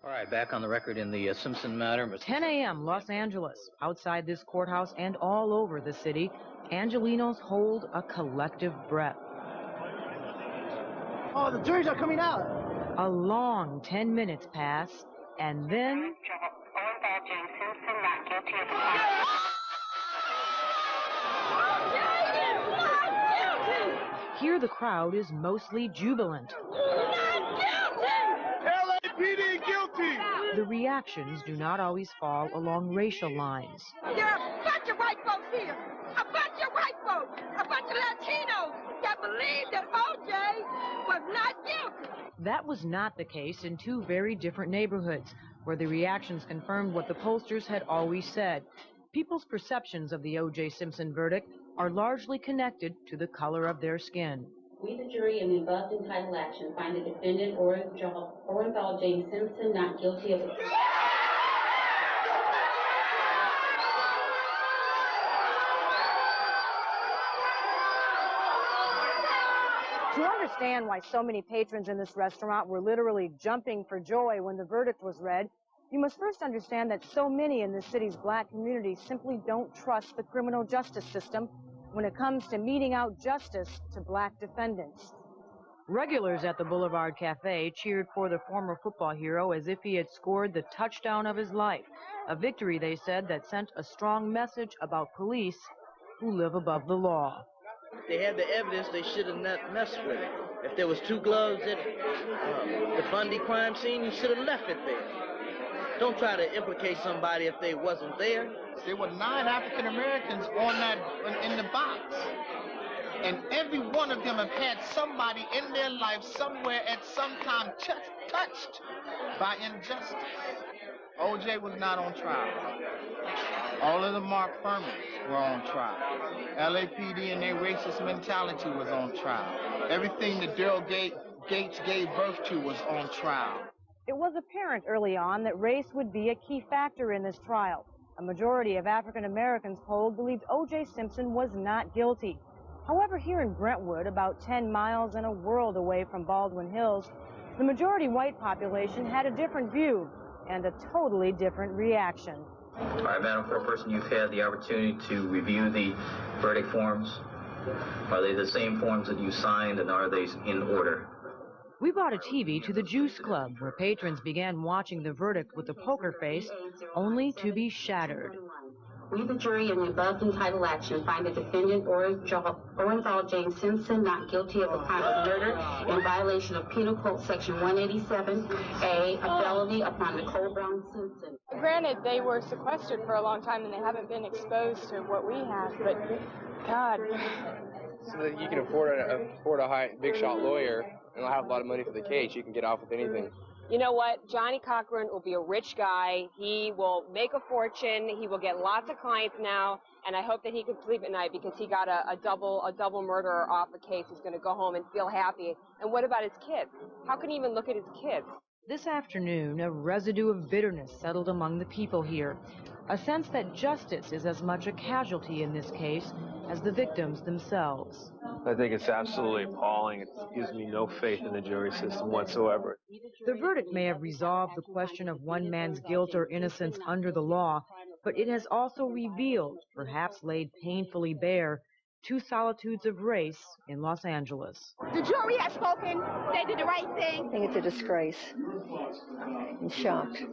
All right, back on the record in the Simpson matter. 10 a.m. Los Angeles. Outside this courthouse and all over the city, Angelenos hold a collective breath. Oh, the juries are coming out. A long 10 minutes pass, and then... Here the crowd is mostly jubilant. LAPD guilty! The reactions do not always fall along racial lines. There are a bunch of white folks here, a bunch of white folks, a bunch of Latinos that believe that OJ was not guilty. That was not the case in two very different neighborhoods, where the reactions confirmed what the pollsters had always said. People's perceptions of the OJ Simpson verdict are largely connected to the color of their skin. We, the jury, in the above entitled action, find the defendant Orenthal James Simpson not guilty of the crime. To understand why so many patrons in this restaurant were literally jumping for joy when the verdict was read, you must first understand that so many in the city's black community simply don't trust the criminal justice system when it comes to meting out justice to black defendants. Regulars at the Boulevard Cafe cheered for the former football hero as if he had scored the touchdown of his life, a victory, they said, that sent a strong message about police who live above the law. If they had the evidence, they should have not messed with it. If there was 2 gloves at the Bundy crime scene, you should have left it there. Don't try to implicate somebody if they wasn't there. There were 9 African Americans in the box. And every one of them have had somebody in their life somewhere at some time touched by injustice. OJ was not on trial. All of the Mark Furmans were on trial. LAPD and their racist mentality was on trial. Everything that Daryl Gates gave birth to was on trial. It was apparent early on that race would be a key factor in this trial. A majority of African Americans polled believed O.J. Simpson was not guilty. However, here in Brentwood, about 10 miles and a world away from Baldwin Hills, the majority white population had a different view and a totally different reaction. All right, Madam Foreperson, you've had the opportunity to review the verdict forms. Are they the same forms that you signed, and are they in order? We brought a TV to the Juice Club, where patrons began watching the verdict with a poker face, only to be shattered. We, the jury, in the above entitled action, find the defendant Orenthal James Simpson not guilty of the crime of murder in violation of Penal Code Section 187A, a felony upon Nicole Brown Simpson. Granted, they were sequestered for a long time and they haven't been exposed to what we have, but God. So that you can afford a high, big shot lawyer and have a lot of money for the case, you can get off with anything. You know what? Johnny Cochran will be a rich guy. He will make a fortune. He will get lots of clients now, and I hope that he can sleep at night because he got a double murderer off a case. He's going to go home and feel happy. And what about his kids? How can he even look at his kids? This afternoon, a residue of bitterness settled among the people here, a sense that justice is as much a casualty in this case as the victims themselves. I think it's absolutely appalling. It gives me no faith in the jury system whatsoever. The verdict may have resolved the question of one man's guilt or innocence under the law, but it has also revealed, perhaps laid painfully bare, 2 solitudes of race in Los Angeles. The jury has spoken. They did the right thing. I think it's a disgrace. I'm shocked.